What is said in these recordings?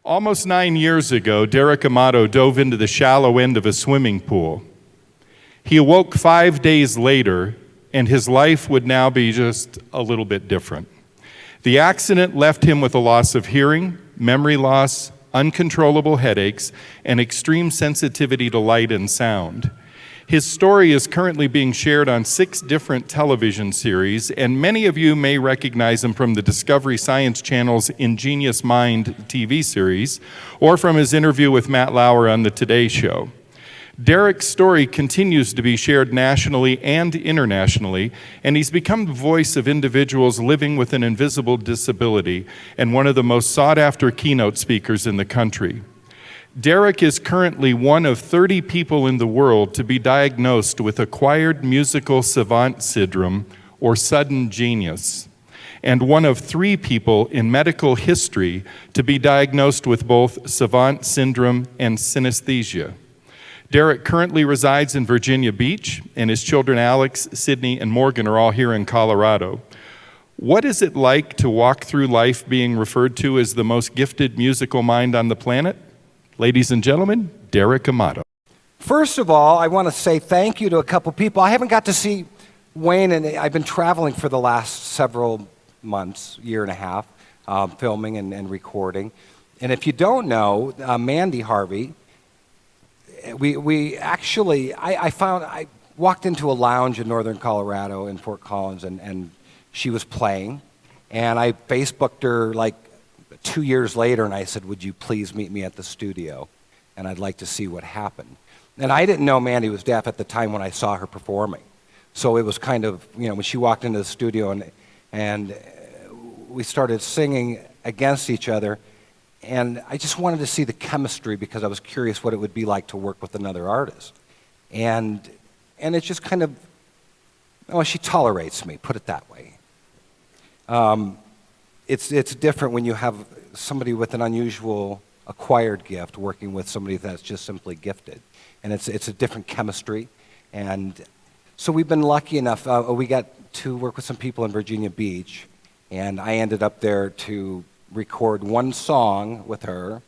Almost 9 years ago, Derek Amato dove into the shallow end of a swimming pool. He awoke 5 days later, and his life would now be just a little bit different. The accident left him with a loss of hearing, memory loss, uncontrollable headaches, and extreme sensitivity to light and sound. His story is currently being shared on 6 different television series, and many of you may recognize him from the Discovery Science Channel's Ingenious Minds TV series, or from his interview with Matt Lauer on the Today Show. Derek's story continues to be shared nationally and internationally, and he's become the voice of individuals living with an invisible disability and one of the most sought-after keynote speakers in the country. Derek is currently one of 30 people in the world to be diagnosed with acquired musical savant syndrome, or sudden genius, and one of 3 people in medical history to be diagnosed with both savant syndrome and synesthesia. Derek currently resides in Virginia Beach, and his children Alex, Sydney, and Morgan are all here in Colorado. What is it like to walk through life being referred to as the most gifted musical mind on the planet? Ladies and gentlemen, Derek Amato. First of all, I want to say thank you to a couple people. I haven't got to see Wayne, and I've been traveling for the last several months, year and a half, filming and recording. And if you don't know, Mandy Harvey, I walked into a lounge in northern Colorado in Fort Collins, and she was playing, and I Facebooked her like 2 years later, and I said, would you please meet me at the studio, and I'd like to see what happened. And I didn't know Mandy was deaf at the time when I saw her performing. So it was kind of, when she walked into the studio and we started singing against each other, and I just wanted to see the chemistry because I was curious what it would be like to work with another artist. And it's just kind of, she tolerates me, put it that way. It's different when you have somebody with an unusual acquired gift working with somebody that's just simply gifted. And it's a different chemistry. And so we've been lucky enough, we got to work with some people in Virginia Beach, and I ended up there to record one song with her,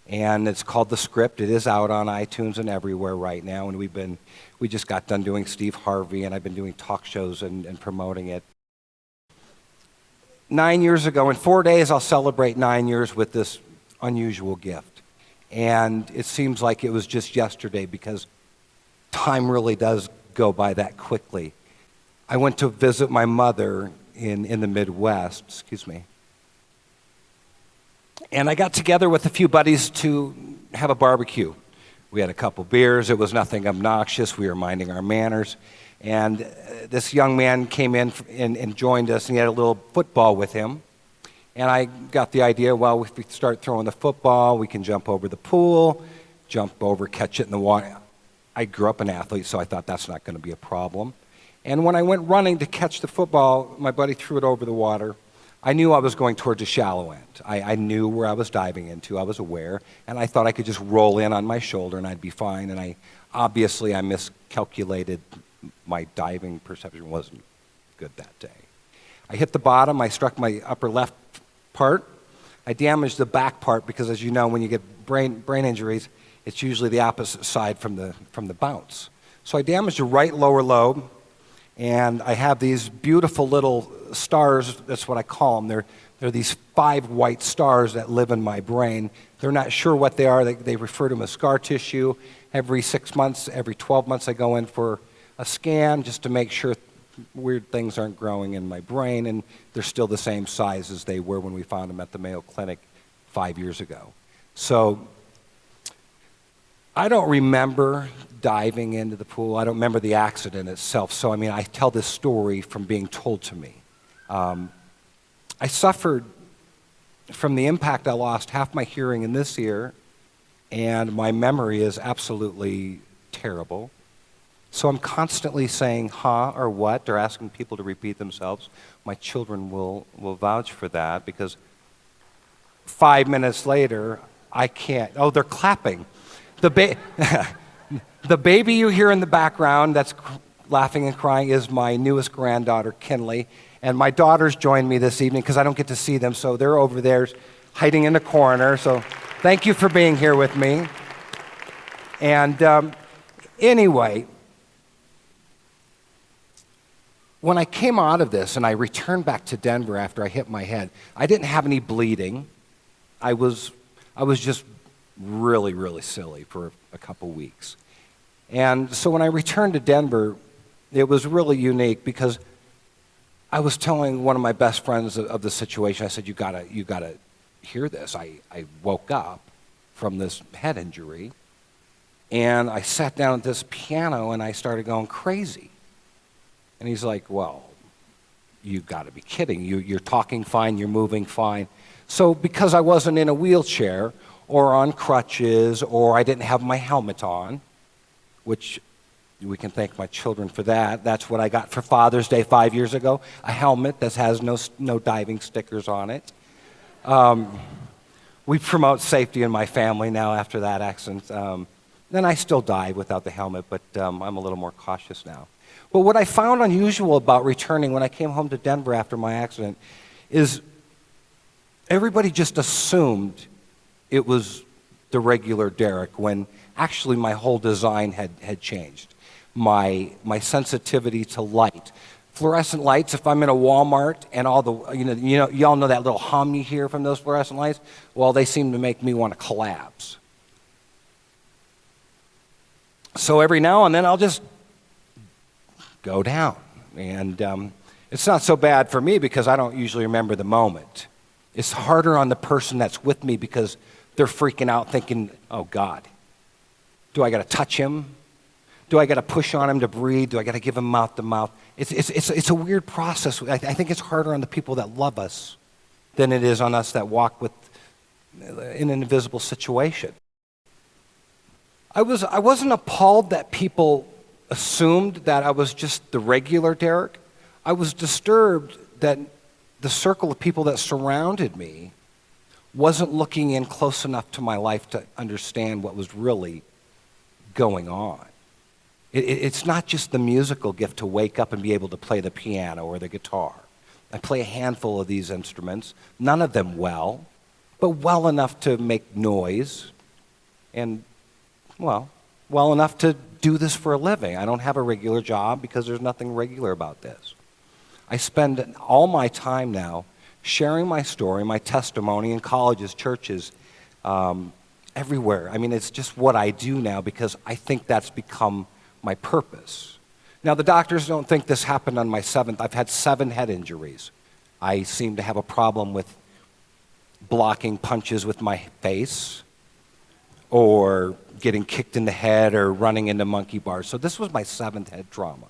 and it's called The Script. It is out on iTunes and everywhere right now, and we just got done doing Steve Harvey, and I've been doing talk shows and promoting it. 9 years ago, in 4 days, I'll celebrate 9 years with this unusual gift. And it seems like it was just yesterday because time really does go by that quickly. I went to visit my mother in the Midwest, and I got together with a few buddies to have a barbecue. We had a couple beers. It was nothing obnoxious. We were minding our manners. And this young man came in and joined us, and he had a little football with him. And I got the idea, well, if we start throwing the football, we can jump over the pool, jump over, catch it in the water. I grew up an athlete, so I thought that's not going to be a problem. And when I went running to catch the football, my buddy threw it over the water. I knew I was going towards a shallow end. I knew where I was diving into. I was aware, and I thought I could just roll in on my shoulder and I'd be fine. And I miscalculated. My diving perception wasn't good that day. I hit the bottom. I struck my upper left part. I damaged the back part because, as you know, when you get brain injuries, it's usually the opposite side from the bounce. So I damaged the right lower lobe, and I have these beautiful little stars. That's what I call them. They're these 5 white stars that live in my brain. They're not sure what they are. They refer to them as scar tissue. Every 6 months, every 12 months, I go in for a scan just to make sure weird things aren't growing in my brain, and they're still the same size as they were when we found them at the Mayo Clinic 5 years ago. So I don't remember diving into the pool. I don't remember the accident itself. So, I tell this story from being told to me. I suffered from the impact. I lost half my hearing in this ear, and my memory is absolutely terrible. So I'm constantly saying huh or what, or asking people to repeat themselves. My children will vouch for that, because 5 minutes later, I can't. Oh, they're clapping. The baby you hear in the background that's laughing and crying is my newest granddaughter, Kinley. And my daughters joined me this evening because I don't get to see them, so they're over there hiding in the corner. So thank you for being here with me. And anyway, when I came out of this and I returned back to Denver after I hit my head, I didn't have any bleeding. I was just really, really silly for a couple weeks. And so when I returned to Denver, it was really unique because I was telling one of my best friends of the situation. I said, you gotta hear this. I woke up from this head injury, and I sat down at this piano and I started going crazy. And he's like, well, you gotta be kidding. You're talking fine, you're moving fine. So because I wasn't in a wheelchair or on crutches or I didn't have my helmet on, which we can thank my children for that. That's what I got for Father's Day 5 years ago, a helmet that has no diving stickers on it. We promote safety in my family now after that accident. Then I still dive without the helmet, but I'm a little more cautious now. But what I found unusual about returning when I came home to Denver after my accident is everybody just assumed it was the regular Derek when actually my whole design had changed. My sensitivity to light. Fluorescent lights, if I'm in a Walmart and all the, you all know that little hum you hear from those fluorescent lights? Well, they seem to make me want to collapse. So every now and then I'll just go down. And it's not so bad for me because I don't usually remember the moment. It's harder on the person that's with me because they're freaking out thinking, oh God, do I got to touch him? Do I got to push on him to breathe? Do I got to give him mouth to mouth? It's a weird process. I think it's harder on the people that love us than it is on us that walk in an invisible situation. I wasn't appalled that people assumed that I was just the regular Derek. I was disturbed that the circle of people that surrounded me wasn't looking in close enough to my life to understand what was really going on. It's not just the musical gift to wake up and be able to play the piano or the guitar. I play a handful of these instruments, none of them well, but well enough to make noise and, well enough to do this for a living. I don't have a regular job because there's nothing regular about this. I spend all my time now sharing my story, my testimony in colleges, churches, everywhere. I mean, it's just what I do now because I think that's become my purpose. Now, the doctors don't think this happened on my 7th. I've had 7 head injuries. I seem to have a problem with blocking punches with my face or getting kicked in the head or running into monkey bars. So this was my 7th head trauma.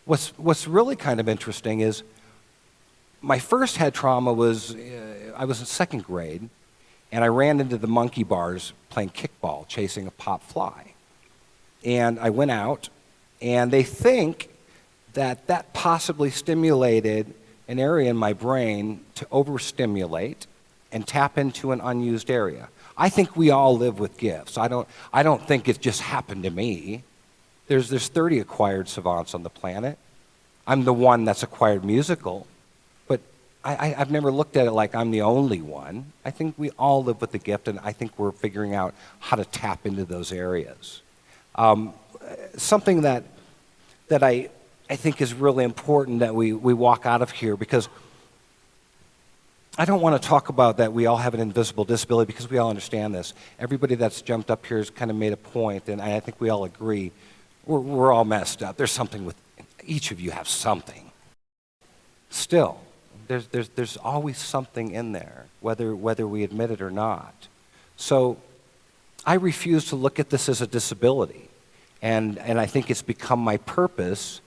What's really kind of interesting is my first head trauma was, I was in 2nd grade, and I ran into the monkey bars playing kickball, chasing a pop fly. And I went out, and they think that possibly stimulated an area in my brain to overstimulate and tap into an unused area. I think we all live with gifts. I don't think it just happened to me. There's 30 acquired savants on the planet. I'm the one that's acquired musical, but I've never looked at it like I'm the only one. I think we all live with the gift, and I think we're figuring out how to tap into those areas. Something that I think is really important that we walk out of here, because I don't want to talk about that we all have an invisible disability because we all understand this. Everybody that's jumped up here has kind of made a point, and I think we all agree. We're all messed up. There's something with each of you have something. Still, there's always something in there, whether we admit it or not. So I refuse to look at this as a disability, and I think it's become my purpose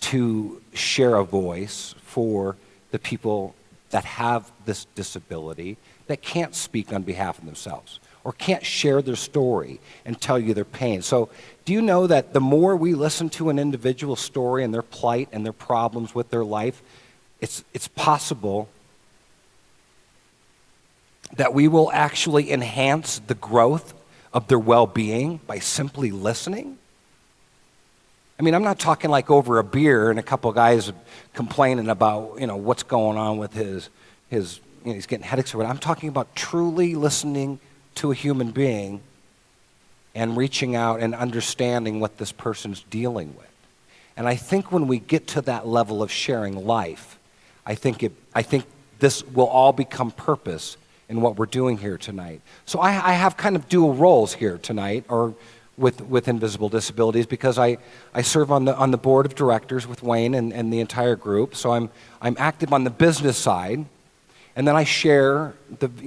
to share a voice for the people that have this disability that can't speak on behalf of themselves or can't share their story and tell you their pain. So do you know that the more we listen to an individual's story and their plight and their problems with their life, it's possible that we will actually enhance the growth of their well-being by simply listening? I mean, I'm not talking like over a beer and a couple of guys complaining about, what's going on with his he's getting headaches or whatever. I'm talking about truly listening to a human being and reaching out and understanding what this person's dealing with. And I think when we get to that level of sharing life, I think this will all become purpose in what we're doing here tonight. So I have kind of dual roles here tonight, or with Invisible Disabilities, because I serve on the board of directors with Wayne and the entire group. So I'm active on the business side, and then I share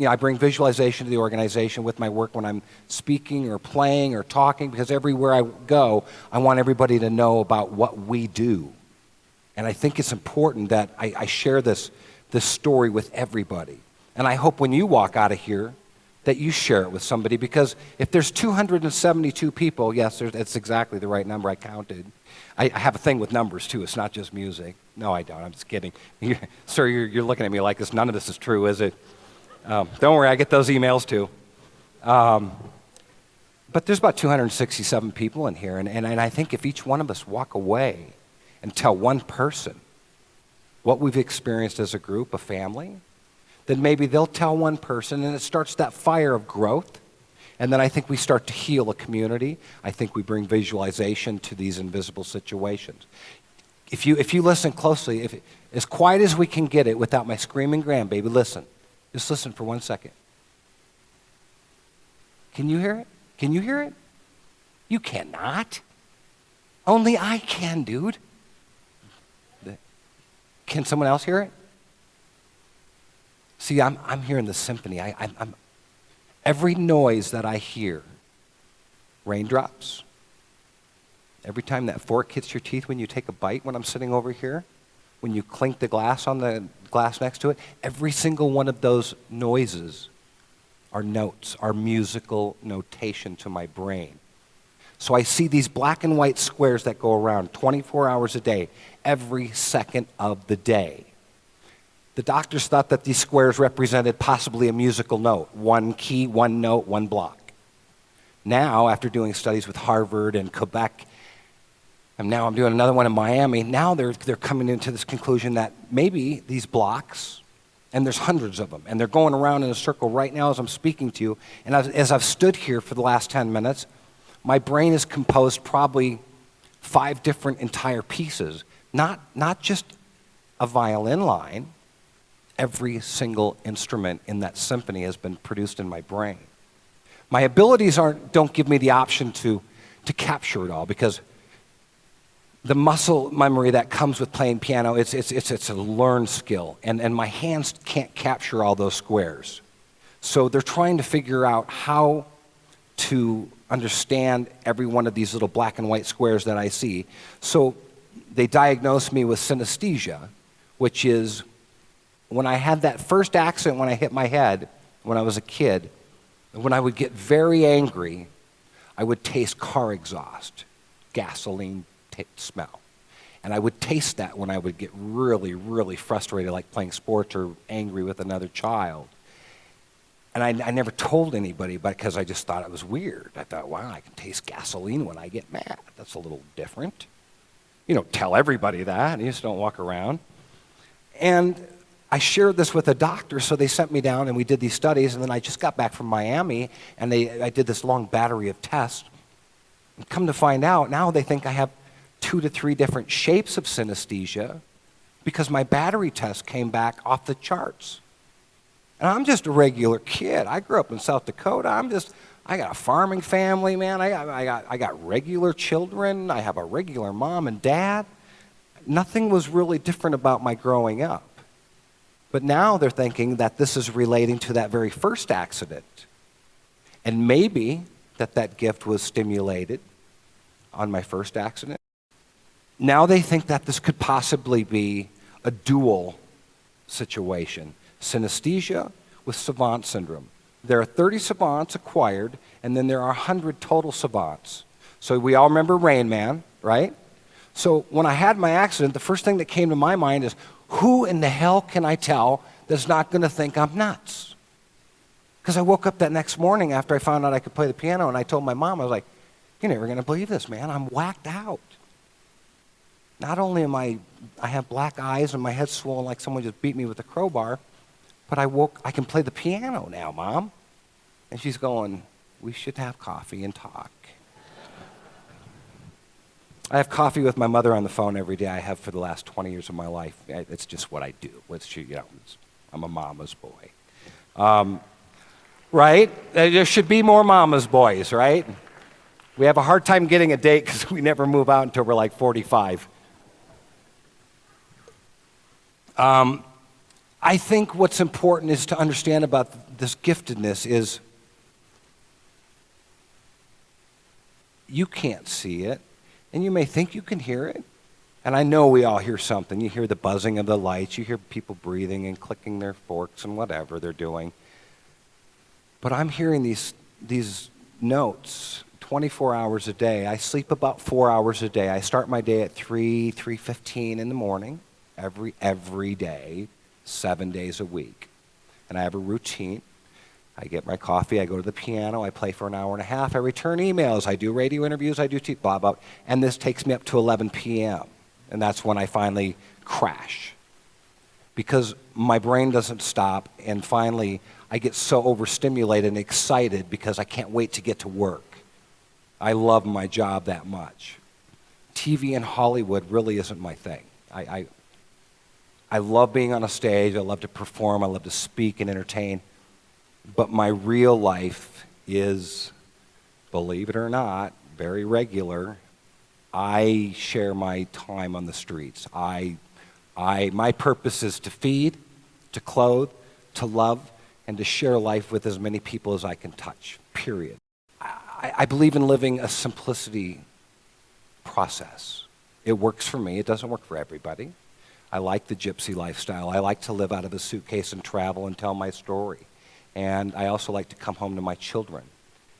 I bring visualization to the organization with my work when I'm speaking or playing or talking, because everywhere I go, I want everybody to know about what we do. And I think it's important that I share this story with everybody. And I hope when you walk out of here that you share it with somebody, because if there's 272 people, yes, it's exactly the right number I counted. I have a thing with numbers too. It's not just music. No, I don't. I'm just kidding. Sir, you're looking at me like this. None of this is true, is it? Don't worry, I get those emails too. But there's about 267 people in here, and I think if each one of us walk away and tell one person what we've experienced as a group, a family, then maybe they'll tell one person, and it starts that fire of growth. And then I think we start to heal a community. I think we bring visualization to these invisible situations. If you listen closely, as quiet as we can get it without my screaming grandbaby, listen. Just listen for 1 second. Can you hear it? Can you hear it? You cannot. Only I can, dude. Can someone else hear it? See, I'm hearing the symphony. I'm every noise that I hear, raindrops, every time that fork hits your teeth when you take a bite when I'm sitting over here, when you clink the glass on the glass next to it, every single one of those noises are notes, are musical notation to my brain. So I see these black and white squares that go around 24 hours a day, every second of the day. The doctors thought that these squares represented possibly a musical note, one key, one note, one block. Now, after doing studies with Harvard and Quebec, and now I'm doing another one in Miami, now they're coming into this conclusion that maybe these blocks, and there's hundreds of them, and they're going around in a circle right now as I'm speaking to you, and as I've stood here for the last 10 minutes, my brain is composed probably 5 different entire pieces, not just a violin line. Every single instrument in that symphony has been produced in my brain. My abilities don't give me the option to capture it all, because the muscle memory that comes with playing piano, it's a learned skill, and my hands can't capture all those squares. So they're trying to figure out how to understand every one of these little black and white squares that I see. So they diagnosed me with synesthesia, which is when I had that first accident when I hit my head when I was a kid, when I would get very angry, I would taste car exhaust, gasoline smell. And I would taste that when I would get really, really frustrated, like playing sports or angry with another child. And I never told anybody, because I just thought it was weird. I thought, wow, I can taste gasoline when I get mad. That's a little different. You don't tell everybody that. You just don't walk around. And I shared this with a doctor, so they sent me down and we did these studies, and then I just got back from Miami, and I did this long battery of tests. And come to find out, now they think I have 2 to 3 different shapes of synesthesia, because my battery test came back off the charts. And I'm just a regular kid. I grew up in South Dakota. I got a farming family, man. I got regular children. I have a regular mom and dad. Nothing was really different about my growing up. But now they're thinking that this is relating to that very first accident. And maybe that gift was stimulated on my first accident. Now they think that this could possibly be a dual situation. Synesthesia with Savant syndrome. There are 30 savants acquired, and then there are 100 total savants. So we all remember Rain Man, right? So when I had my accident, the first thing that came to my mind is, who in the hell can I tell that's not going to think I'm nuts? Because I woke up that next morning after I found out I could play the piano, and I told my mom, I was like, you're never going to believe this, man. I'm whacked out. Not only I have black eyes and my head's swollen like someone just beat me with a crowbar, but I can play the piano now, Mom. And she's going, we should have coffee and talk. I have coffee with my mother on the phone every day. I have for the last 20 years of my life. It's just what I do. I'm a mama's boy. Right? There should be more mama's boys, right? We have a hard time getting a date because we never move out until we're like 45. I think what's important is to understand about this giftedness is you can't see it, and you may think you can hear it. And I know we all hear something. You hear the buzzing of the lights. You hear people breathing and clicking their forks and whatever they're doing. But I'm hearing these notes 24 hours a day. I sleep about 4 hours a day. I start my day at 3:15 in the morning, every day, 7 days a week. And I have a routine. I get my coffee, I go to the piano, I play for an hour and a half, I return emails, I do radio interviews, I do blah, blah, and this takes me up to 11 p.m. And that's when I finally crash. Because my brain doesn't stop, and finally I get so overstimulated and excited because I can't wait to get to work. I love my job that much. TV and Hollywood really isn't my thing. I love being on a stage, I love to perform, I love to speak and entertain, but my real life is, believe it or not, very regular. I share my time on the streets. My purpose is to feed, to clothe, to love, and to share life with as many people as I can touch, period. I believe in living a simplicity process. It works for me. It doesn't work for everybody. I like the gypsy lifestyle. I like to live out of a suitcase and travel and tell my story. And I also like to come home to my children.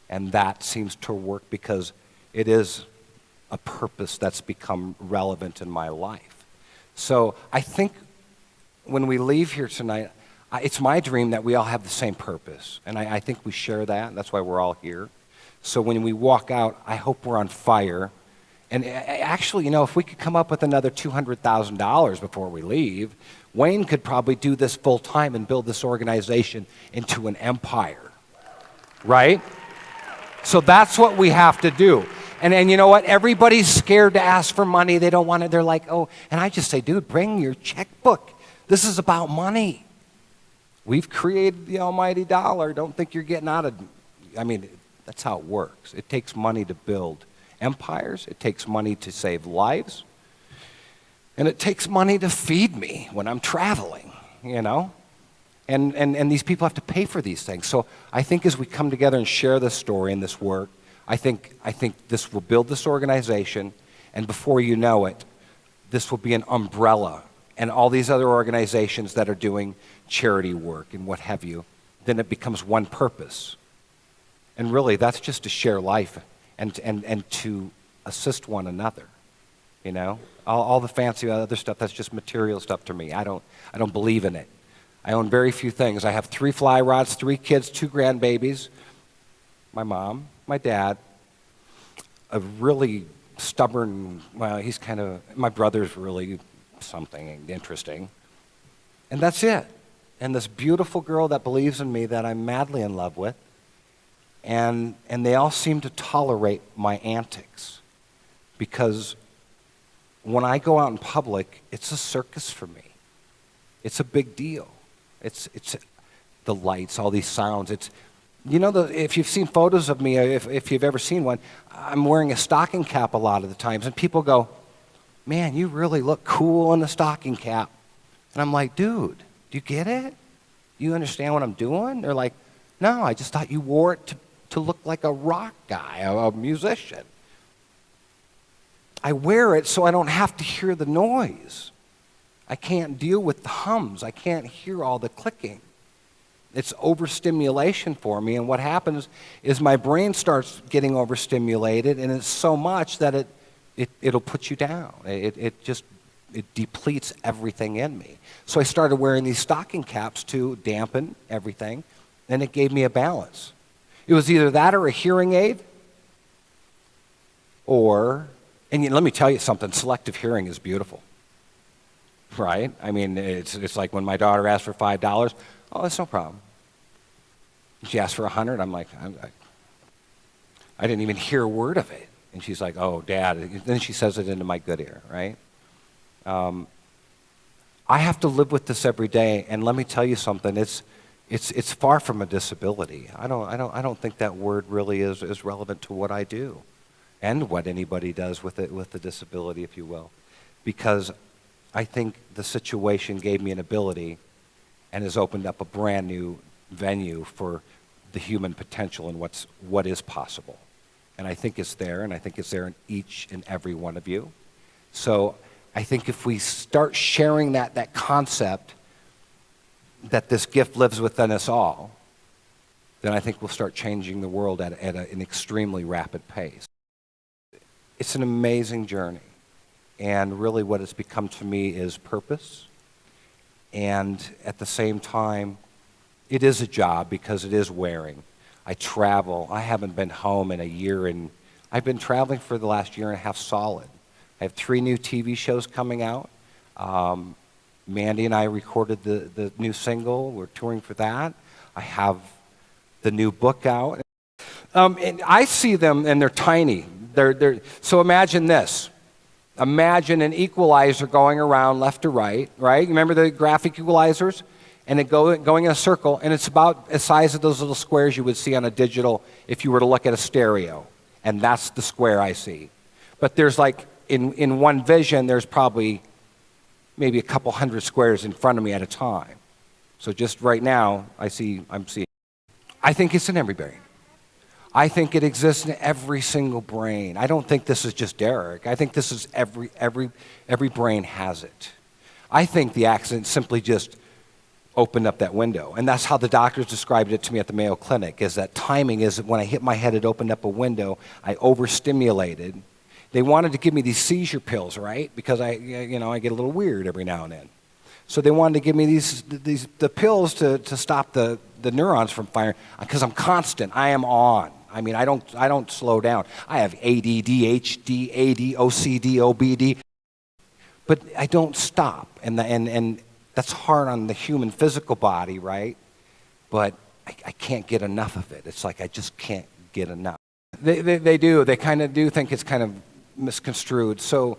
And that seems to work because it is a purpose that's become relevant in my life. So I think when we leave here tonight, it's my dream that we all have the same purpose. And I think we share that. That's why we're all here. So when we walk out, I hope we're on fire. And actually, if we could come up with another $200,000 before we leave, Wayne could probably do this full time and build this organization into an empire, right? So that's what we have to do. And you know what? Everybody's scared to ask for money. They don't want it. They're like, oh, and I just say, dude, bring your checkbook. This is about money. We've created the almighty dollar. Don't think you're getting out of, that's how it works. It takes money to build empires. It takes money to save lives. And it takes money to feed me when I'm traveling, And these people have to pay for these things. So I think as we come together and share this story and this work, I think this will build this organization, and before you know it, this will be an umbrella, and all these other organizations that are doing charity work and what have you, then it becomes one purpose. And really, that's just to share life and to assist one another, All the fancy other stuff, that's just material stuff to me. I don't believe in it. I own very few things. I have 3 fly rods, 3 kids, 2 grandbabies, my mom, my dad, a really stubborn, my brother's really something interesting. And that's it. And this beautiful girl that believes in me that I'm madly in love with. And they all seem to tolerate my antics because when I go out in public, it's a circus for me. It's a big deal. It's the lights, all these sounds. It's, if you've seen photos of me, if you've ever seen one, I'm wearing a stocking cap a lot of the times, and people go, man, you really look cool in the stocking cap. And I'm like, dude, do you get it? You understand what I'm doing? They're like, no, I just thought you wore it to look like a rock guy, a musician. I wear it so I don't have to hear the noise. I can't deal with the hums. I can't hear all the clicking. It's overstimulation for me, and what happens is my brain starts getting overstimulated, and it's so much that it'll put you down. It depletes everything in me. So I started wearing these stocking caps to dampen everything, and it gave me a balance. It was either that or a hearing aid, and let me tell you something, selective hearing is beautiful. right? I mean, it's like when my daughter asked for $5, oh, that's no problem. She asked for 100, I'm like, I didn't even hear a word of it. And she's like, oh, Dad. Then she says it into my good ear, right? I have to live with this every day, and let me tell you something. It's far from a disability. I don't think that word really is relevant to what I do, and what anybody does with the disability, if you will, because I think the situation gave me an ability, and has opened up a brand new venue for the human potential and what is possible. And I think it's there, and I think it's there in each and every one of you. So I think if we start sharing that concept that this gift lives within us all, then I think we'll start changing the world at an extremely rapid pace. It's an amazing journey. And really what it's become to me is purpose. And at the same time, it is a job because it is wearing. I travel. I haven't been home in a year, and I've been traveling for the last year and a half solid. I have 3 new TV shows coming out. Mandy and I recorded the new single. We're touring for that. I have the new book out. And I see them, and they're tiny. So imagine this. Imagine an equalizer going around left to right, right? Remember the graphic equalizers? And it going in a circle, and it's about the size of those little squares you would see on a digital if you were to look at a stereo. And that's the square I see. But there's like, in one vision, there's probably maybe a couple hundred squares in front of me at a time. So just right now, I'm seeing. I think it's in every brain. I think it exists in every single brain. I don't think this is just Derek. I think this is every brain has it. I think the accident simply just opened up that window. And that's how the doctors described it to me at the Mayo Clinic, is that timing is when I hit my head, it opened up a window. I overstimulated. They wanted to give me these seizure pills, right? Because I get a little weird every now and then. So they wanted to give me the pills to stop the neurons from firing, because I'm constant. I am on. I mean, I don't slow down. I have ADD, HD, AD, OCD, OBD, but I don't stop. And that's hard on the human physical body, right? But I can't get enough of it. It's like I just can't get enough. They do. They kind of do think it's kind of misconstrued. So,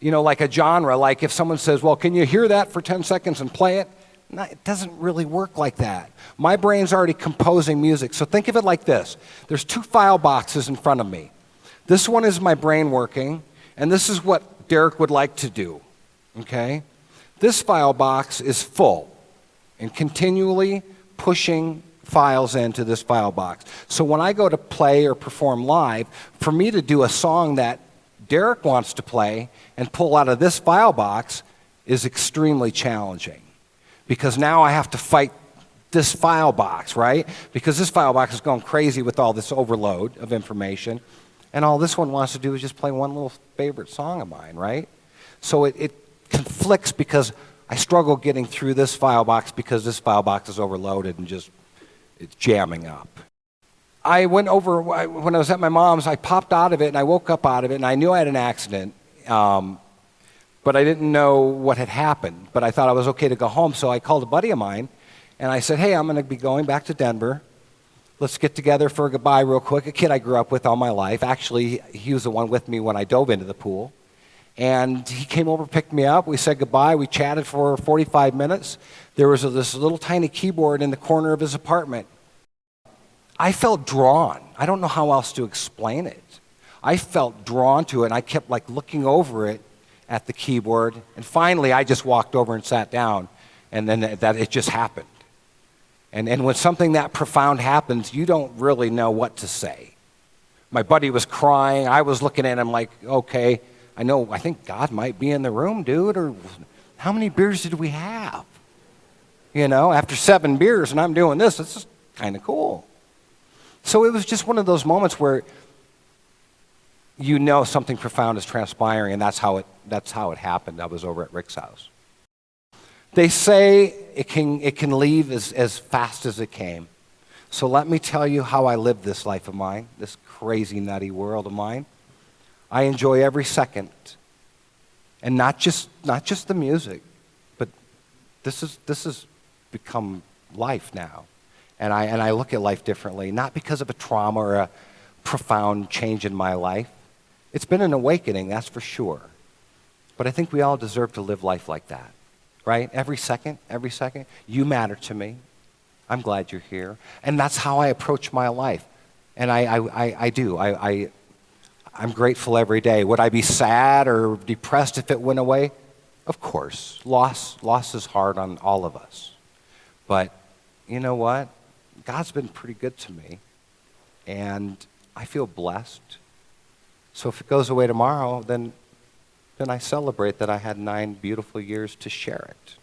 like a genre, like if someone says, well, can you hear that for 10 seconds and play it? No, it doesn't really work like that. My brain's already composing music. So think of it like this. There's 2 file boxes in front of me. This one is my brain working, and this is what Derek would like to do, okay? This file box is full and continually pushing files into this file box. So when I go to play or perform live, for me to do a song that Derek wants to play and pull out of this file box is extremely challenging, because now I have to fight this file box, right? Because this file box is going crazy with all this overload of information, and all this one wants to do is just play one little favorite song of mine, right? So it conflicts, because I struggle getting through this file box because this file box is overloaded and it's jamming up. I went over, when I was at my mom's, I popped out of it and I woke up out of it, and I knew I had an accident, but I didn't know what had happened. But I thought I was okay to go home, so I called a buddy of mine and I said, hey, I'm going to be going back to Denver. Let's get together for a goodbye real quick. A kid I grew up with all my life. Actually, he was the one with me when I dove into the pool. And he came over, picked me up. We said goodbye. We chatted for 45 minutes. There was this little tiny keyboard in the corner of his apartment. I felt drawn. I don't know how else to explain it. I felt drawn to it, and I kept looking over it at the keyboard. And finally, I just walked over and sat down, and then it just happened. And when something that profound happens, you don't really know what to say. My buddy was crying. I was looking at him like, okay, I think God might be in the room, dude, or how many beers did we have? After 7 beers and I'm doing this, it's just kind of cool. So it was just one of those moments where something profound is transpiring, and that's how it happened. I was over at Rick's house. They say it can leave as fast as it came. So let me tell you how I live this life of mine, this crazy, nutty world of mine. I enjoy every second, and not just the music. This has become life now. And I look at life differently, not because of a trauma or a profound change in my life. It's been an awakening, that's for sure. But I think we all deserve to live life like that, right? Every second, you matter to me. I'm glad you're here. And that's how I approach my life. And I do. I'm grateful every day. Would I be sad or depressed if it went away? Of course. Loss is hard on all of us. But you know what? God's been pretty good to me. And I feel blessed. So if it goes away tomorrow, then I celebrate that I had 9 beautiful years to share it.